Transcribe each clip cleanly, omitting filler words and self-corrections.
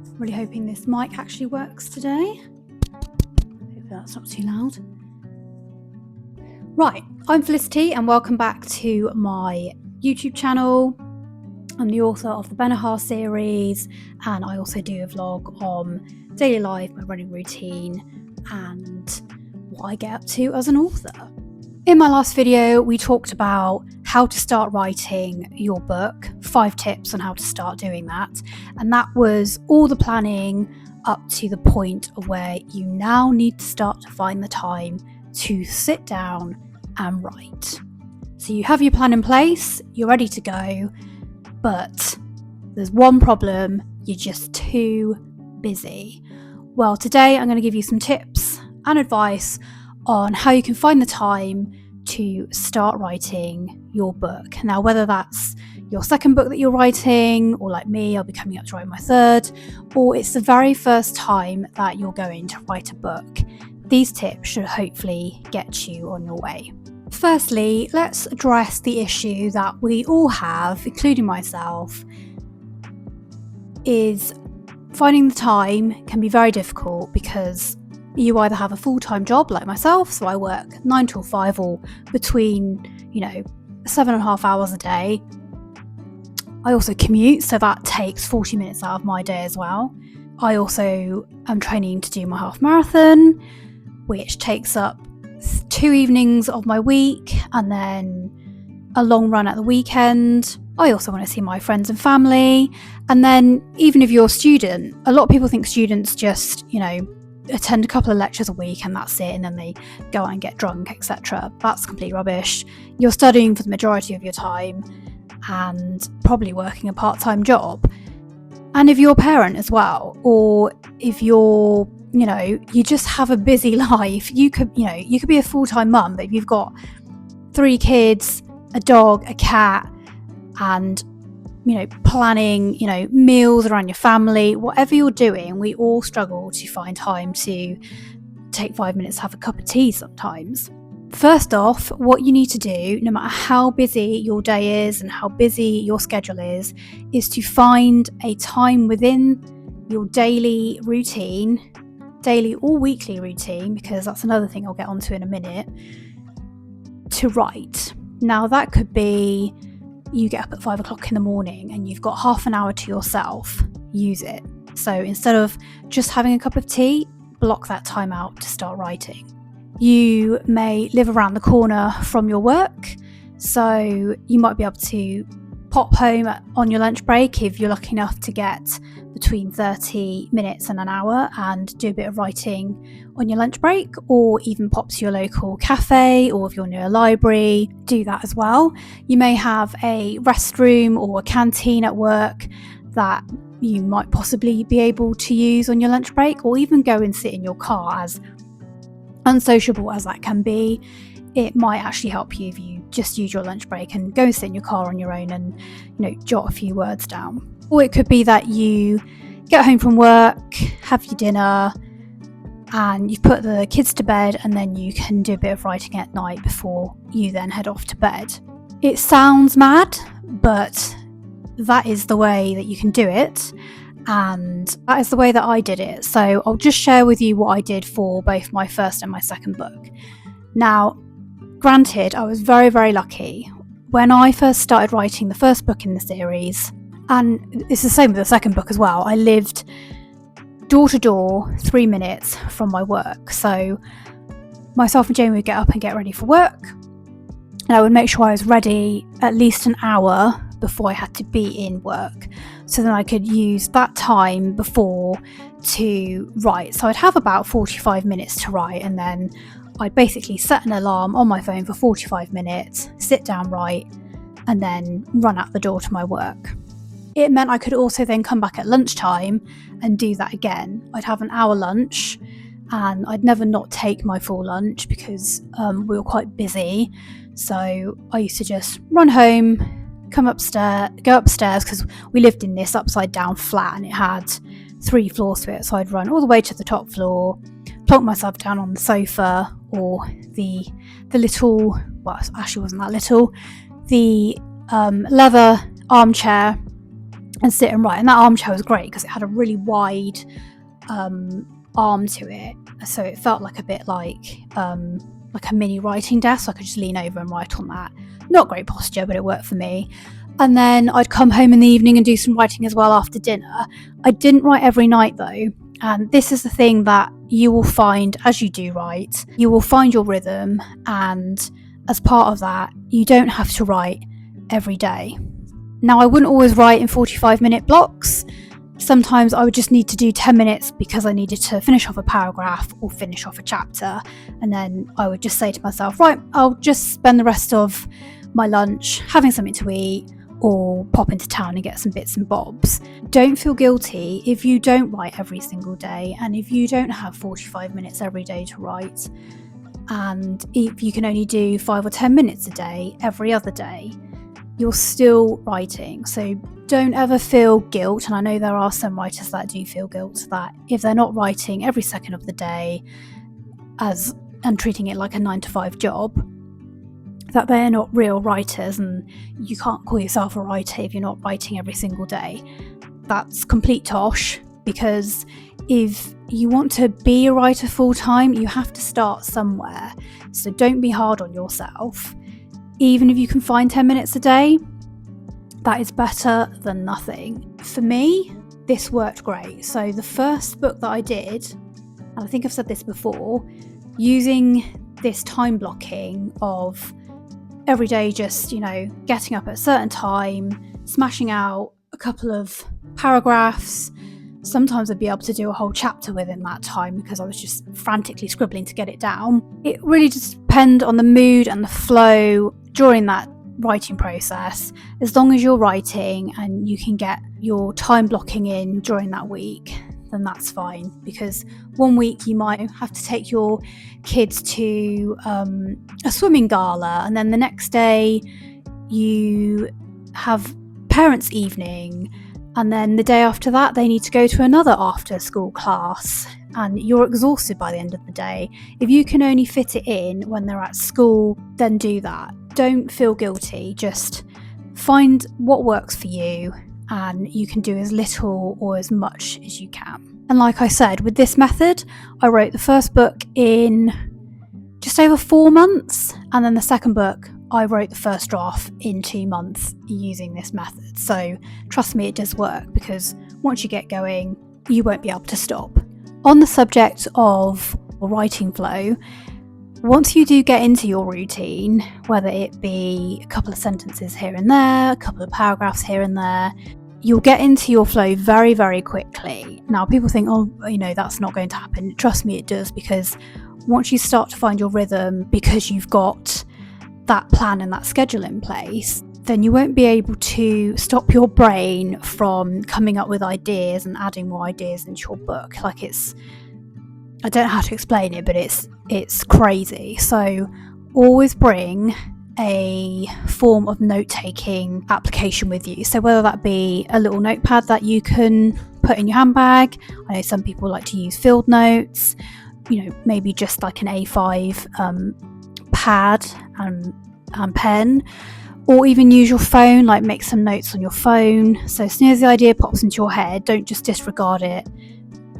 I'm really hoping this mic actually works today. Hopefully that's not too loud. Right, I'm Felicity and welcome back to my YouTube channel. I'm the author of the BENAGHAR series, and I also do a vlog on daily life, my running routine, and what I get up to as an author. In my last video, we talked about how to start writing your book, 5 tips on how to start doing that. And that was all the planning up to the point of where you now need to start to find the time to sit down and write. So you have your plan in place, you're ready to go, but there's one problem: you're just too busy. Well, today I'm going to give you some tips and advice on how you can find the time to start writing your book. Now, whether that's your second book that you're writing, or like me, I'll be coming up to write my third, or it's the very first time that you're going to write a book, these tips should hopefully get you on your way. Firstly, let's address the issue that we all have, including myself, is finding the time can be very difficult because you either have a full-time job like myself, so I work 9 till 5 or between, 7.5 hours a day. I also commute, so that takes 40 minutes out of my day as well. I also am training to do my half marathon, which takes up 2 evenings of my week and then a long run at the weekend. I also want to see my friends and family. And then even if you're a student, a lot of people think students just, attend a couple of lectures a week and that's it, and then they go out and get drunk, etc. That's complete rubbish. You're studying for the majority of your time and probably working a part-time job. And if you're a parent as well, or if you're, you just have a busy life, you could be a full-time mum, but if you've got 3 kids, a dog, a cat, and planning, meals around your family, whatever you're doing, we all struggle to find time to take 5 minutes to have a cup of tea sometimes. First off, what you need to do, no matter how busy your day is and how busy your schedule is to find a time within your daily routine, daily or weekly routine, because that's another thing I'll get onto in a minute, to write. Now that could be you get up at 5 o'clock in the morning and you've got half an hour to yourself. Use it. So instead of just having a cup of tea, block that time out to start writing. You may live around the corner from your work, so you might be able to pop home on your lunch break if you're lucky enough to get between 30 minutes and an hour and do a bit of writing on your lunch break, or even pop to your local cafe, or if you're near a library, do that as well. You may have a restroom or a canteen at work that you might possibly be able to use on your lunch break, or even go and sit in your car. As unsociable as that can be, it might actually help you if you just use your lunch break and go and sit in your car on your own and jot a few words down. Or it could be that you get home from work, have your dinner, and you've put the kids to bed, and then you can do a bit of writing at night before you then head off to bed. It sounds mad, but that is the way that you can do it, and that is the way that I did it. So I'll just share with you what I did for both my first and my second book. Now, granted, I was very, very lucky. When I first started writing the first book in the series, and it's the same with the second book as well, I lived door to door, 3 minutes from my work. So myself and Jamie would get up and get ready for work, and I would make sure I was ready at least an hour before I had to be in work, so then I could use that time before to write. So I'd have about 45 minutes to write, and then I'd basically set an alarm on my phone for 45 minutes, sit down, write, and then run out the door to my work. It meant I could also then come back at lunchtime and do that again. I'd have an hour lunch, and I'd never not take my full lunch because we were quite busy. So I used to just run home, go upstairs, because we lived in this upside down flat and it had 3 floors to it. So I'd run all the way to the top floor, plonk myself down on the sofa or the little, well, it actually wasn't that little, the leather armchair, and sit and write. And that armchair was great because it had a really wide arm to it, so it felt like a bit like a mini writing desk, so I could just lean over and write on that. Not great posture, but it worked for me. And then I'd come home in the evening and do some writing as well after dinner. I didn't write every night though, and this is the thing that you will find as you do write. You will find your rhythm, and as part of that, you don't have to write every day. Now, I wouldn't always write in 45-minute blocks. Sometimes I would just need to do 10 minutes because I needed to finish off a paragraph or finish off a chapter. And then I would just say to myself, right, I'll just spend the rest of my lunch having something to eat or pop into town and get some bits and bobs. Don't feel guilty if you don't write every single day, and if you don't have 45 minutes every day to write, and if you can only do 5 or 10 minutes a day every other day, you're still writing. So don't ever feel guilt, and I know there are some writers that do feel guilt that if they're not writing every second of the day and treating it like a 9-to-5 job, that they're not real writers, and you can't call yourself a writer if you're not writing every single day. That's complete tosh, because if you want to be a writer full time, you have to start somewhere. So don't be hard on yourself. Even if you can find 10 minutes a day, that is better than nothing. For me, this worked great. So the first book that I did, and I think I've said this before, using this time blocking of every day just, getting up at a certain time, smashing out a couple of paragraphs. Sometimes I'd be able to do a whole chapter within that time because I was just frantically scribbling to get it down. It really just depends on the mood and the flow during that writing process. As long as you're writing and you can get your time blocking in during that week, then that's fine. Because one week you might have to take your kids to a swimming gala, and then the next day you have parents' evening, and then the day after that they need to go to another after school class, and you're exhausted by the end of the day. If you can only fit it in when they're at school, then do that. Don't feel guilty. Just find what works for you, and you can do as little or as much as you can. And like I said, with this method, I wrote the first book in just over 4 months, and then the second book, I wrote the first draft in 2 months using this method. So trust me, it does work, because once you get going, you won't be able to stop. On the subject of writing flow, once you do get into your routine, whether it be a couple of sentences here and there, a couple of paragraphs here and there, you'll get into your flow very, very quickly. Now, people think, that's not going to happen. Trust me, it does, because once you start to find your rhythm, because you've got that plan and that schedule in place, then you won't be able to stop your brain from coming up with ideas and adding more ideas into your book. I don't know how to explain it, but it's crazy. So always bring a form of note-taking application with you. So whether that be a little notepad that you can put in your handbag, I know some people like to use field notes, maybe just like an A5 pad and pen, or even use your phone, like make some notes on your phone. So as soon as the idea pops into your head, don't just disregard it.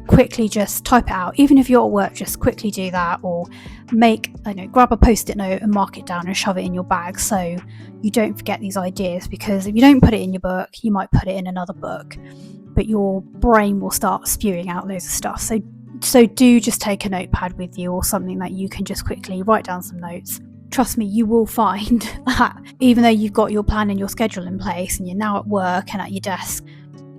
Quickly just type it out. Even if you're at work, just quickly do that, or grab a post-it note and mark it down and shove it in your bag so you don't forget these ideas. Because if you don't put it in your book, you might put it in another book, but your brain will start spewing out loads of stuff. So do just take a notepad with you, or something that you can just quickly write down some notes. Trust me, you will find that even though you've got your plan and your schedule in place and you're now at work and at your desk,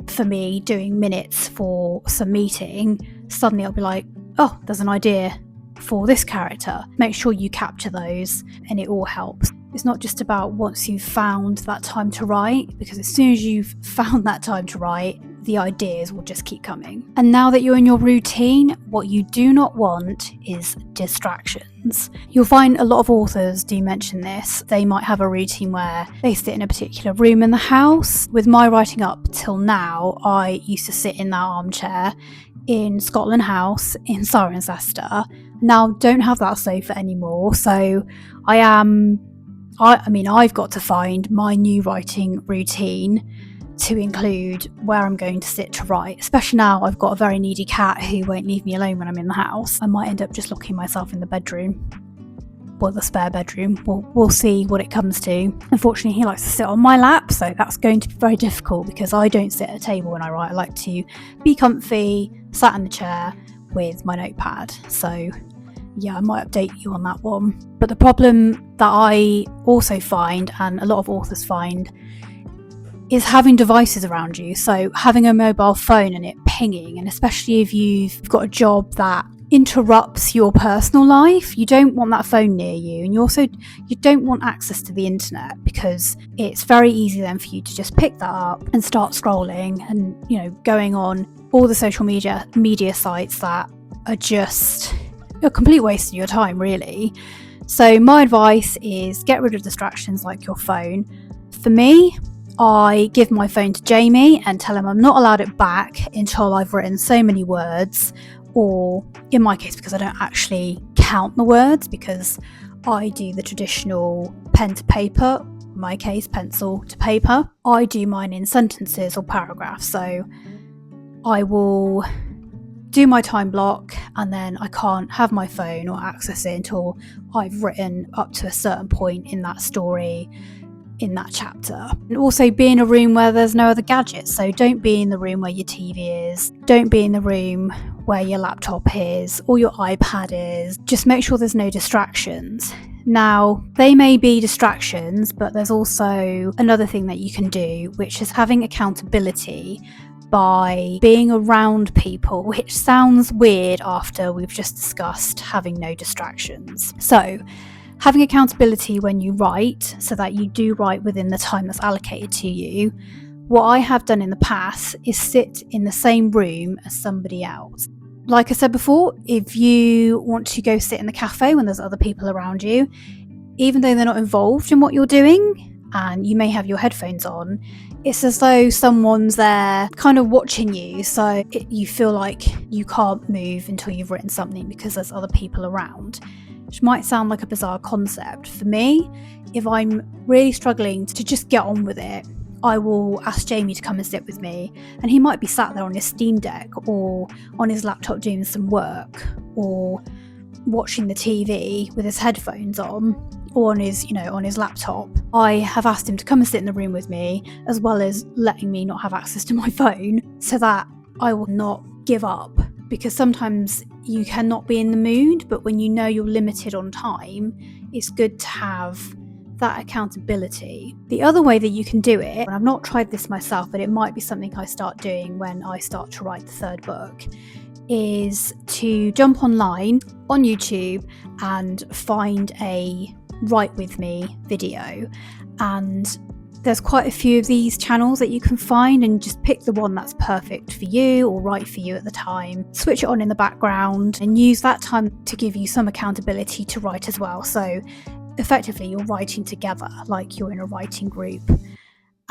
for me, doing minutes for some meeting, suddenly I'll be like, oh, there's an idea for this character. Make sure you capture those, and it all helps. It's not just about once you've found that time to write, because as soon as you've found that time to write, the ideas will just keep coming. And now that you're in your routine, what you do not want is distractions. You'll find a lot of authors do mention this. They might have a routine where they sit in a particular room in the house. With my writing up till now, I used to sit in that armchair in Scotland House in Cirencester. Now don't have that sofa anymore, so I've got to find my new writing routine. to include where I'm going to sit to write, especially now I've got a very needy cat who won't leave me alone when I'm in the house. I might end up just locking myself in the bedroom, or the spare bedroom. We'll see what it comes to. Unfortunately, he likes to sit on my lap, so that's going to be very difficult because I don't sit at a table when I write. I like to be comfy, sat in the chair with my notepad. So yeah, I might update you on that one. But the problem that I also find, and a lot of authors find, is having devices around you. So having a mobile phone and it pinging, and especially if you've got a job that interrupts your personal life, you don't want that phone near you. And you don't want access to the internet, because it's very easy then for you to just pick that up and start scrolling and, you know, going on all the social media sites that are just a complete waste of your time, really. So my advice is get rid of distractions like your phone. For me, I give my phone to Jamie and tell him I'm not allowed it back until I've written so many words, or in my case, because I don't actually count the words, because I do the traditional pen to paper, in my case pencil to paper. I do mine in sentences or paragraphs, so I will do my time block and then I can't have my phone or access it until I've written up to a certain point in that story, in that chapter. And also be in a room where there's no other gadgets. So don't be in the room where your TV is, don't be in the room where your laptop is or your iPad is. Just make sure there's no distractions. Now, they may be distractions, but there's also another thing that you can do, which is having accountability by being around people, which sounds weird after we've just discussed having no distractions. So having accountability when you write, so that you do write within the time that's allocated to you. What I have done in the past is sit in the same room as somebody else. Like I said before, if you want to go sit in the cafe when there's other people around you, even though they're not involved in what you're doing and you may have your headphones on, it's as though someone's there kind of watching you, so you feel like you can't move until you've written something because there's other people around. Which might sound like a bizarre concept. For me, if I'm really struggling to just get on with it, I will ask Jamie to come and sit with me, and he might be sat there on his Steam Deck or on his laptop doing some work or watching the TV with his headphones on, or on his laptop. I have asked him to come and sit in the room with me, as well as letting me not have access to my phone, so that I will not give up. Because sometimes you cannot be in the mood, but when you know you're limited on time, it's good to have that accountability. The other way that you can do it, and I've not tried this myself, but it might be something I start doing when I start to write the third book, is to jump online on YouTube and find a Write With Me video. And there's quite a few of these channels that you can find, and just pick the one that's perfect for you or right for you at the time. Switch it on in the background and use that time to give you some accountability to write as well. So effectively you're writing together, like you're in a writing group.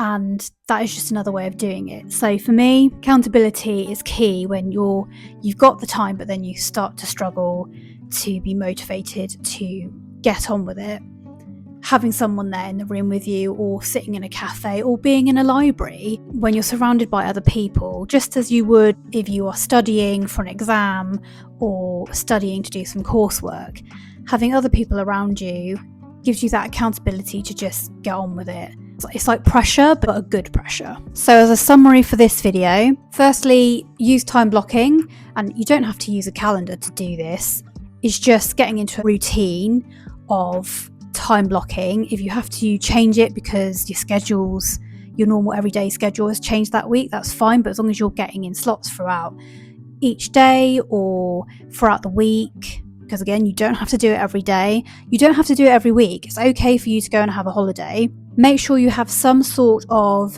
And that is just another way of doing it. So for me, accountability is key when you've got the time, but then you start to struggle to be motivated to get on with it. Having someone there in the room with you, or sitting in a cafe, or being in a library when you're surrounded by other people, just as you would if you are studying for an exam or studying to do some coursework. Having other people around you gives you that accountability to just get on with it. It's like pressure, but a good pressure. So as a summary for this video, firstly, use time blocking, and you don't have to use a calendar to do this. It's just getting into a routine of time blocking. If you have to change it because your normal everyday schedule has changed that week, that's fine, but as long as you're getting in slots throughout each day or throughout the week, because again, you don't have to do it every day, you don't have to do it every week. It's okay for you to go and have a holiday. Make sure you have some sort of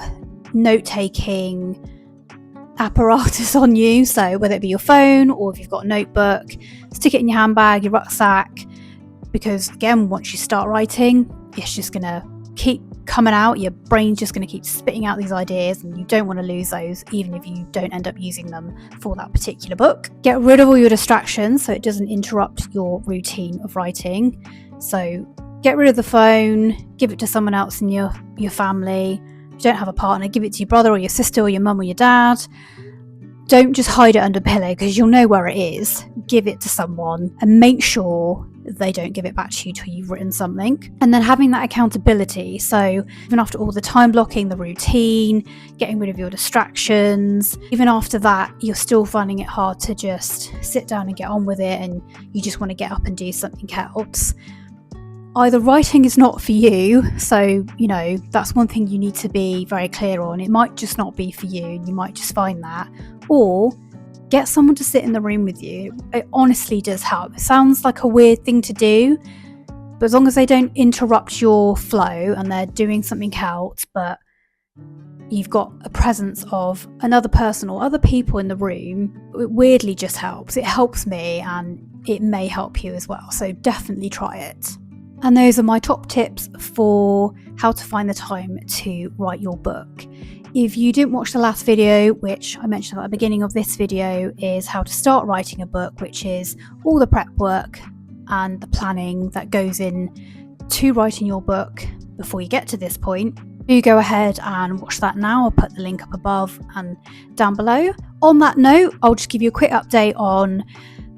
note-taking apparatus on you, so whether it be your phone or if you've got a notebook, stick it in your handbag, your rucksack, because again, once you start writing, it's just going to keep coming out. Your brain's just going to keep spitting out these ideas, and you don't want to lose those, even if you don't end up using them for that particular book. Get rid of all your distractions so it doesn't interrupt your routine of writing. So get rid of the phone, give it to someone else in your family, you don't have a partner, give it to your brother or your sister or your mum or your dad. Don't just hide it under a pillow, because you'll know where it is. Give it to someone and make sure they don't give it back to you till you've written something. And then having that accountability. So even after all the time blocking, the routine, getting rid of your distractions, even after that, you're still finding it hard to just sit down and get on with it, and you just want to get up and do something else. Either writing is not for you, so that's one thing you need to be very clear on. It might just not be for you, and you might just find that. Or get someone to sit in the room with you. It honestly does help. It sounds like a weird thing to do, but as long as they don't interrupt your flow and they're doing something else, but you've got a presence of another person or other people in the room, it weirdly just helps. It helps me, and it may help you as well. So definitely try it. And those are my top tips for how to find the time to write your book. If you didn't watch the last video, which I mentioned at the beginning of this video, is how to start writing a book, which is all the prep work and the planning that goes in to writing your book before you get to this point. Do go ahead and watch that now. I'll put the link up above and down below. On that note, I'll just give you a quick update on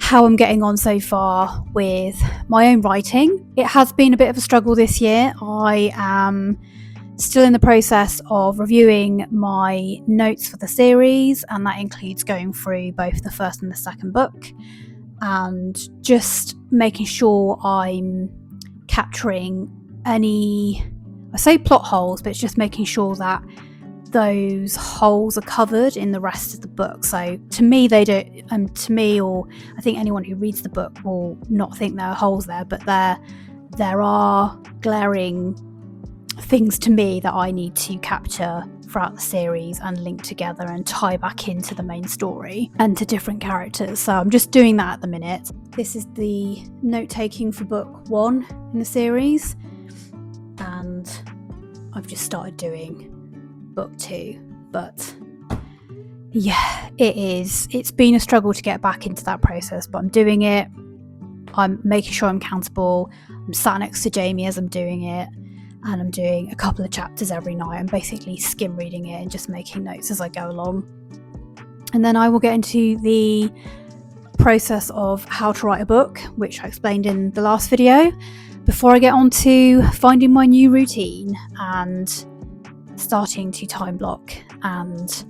how I'm getting on so far with my own writing. It has been a bit of a struggle this year. I am still in the process of reviewing my notes for the series, and that includes going through both the first and the second book and just making sure I'm capturing any, I say plot holes, but it's just making sure that those holes are covered in the rest of the book. So to me, they don't, to me, or I think anyone who reads the book will not think there are holes there, but there are glaring things to me that I need to capture throughout the series and link together and tie back into the main story and to different characters. So I'm just doing that at the minute. This is the note taking for book 1 in the series, and I've just started doing book 2, but yeah, it's been a struggle to get back into that process, but I'm doing it. I'm making sure I'm accountable. I'm sat next to Jamie as I'm doing it, and I'm doing a couple of chapters every night. I'm basically skim reading it and just making notes as I go along. And then I will get into the process of how to write a book, which I explained in the last video, before I get on to finding my new routine and starting to time block and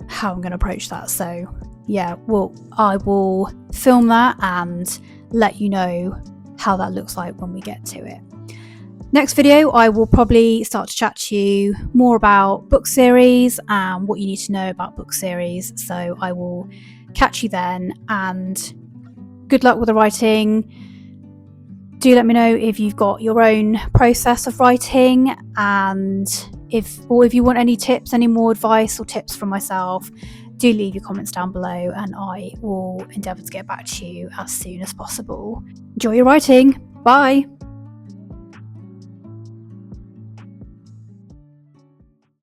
how I'm going to approach that. So yeah, I will film that and let you know how that looks like when we get to it. Next video, I will probably start to chat to you more about book series and what you need to know about book series. So I will catch you then, and good luck with the writing. Do let me know if you've got your own process of writing, and if you want any tips, any more advice or tips from myself, do leave your comments down below, and I will endeavour to get back to you as soon as possible. Enjoy your writing. Bye.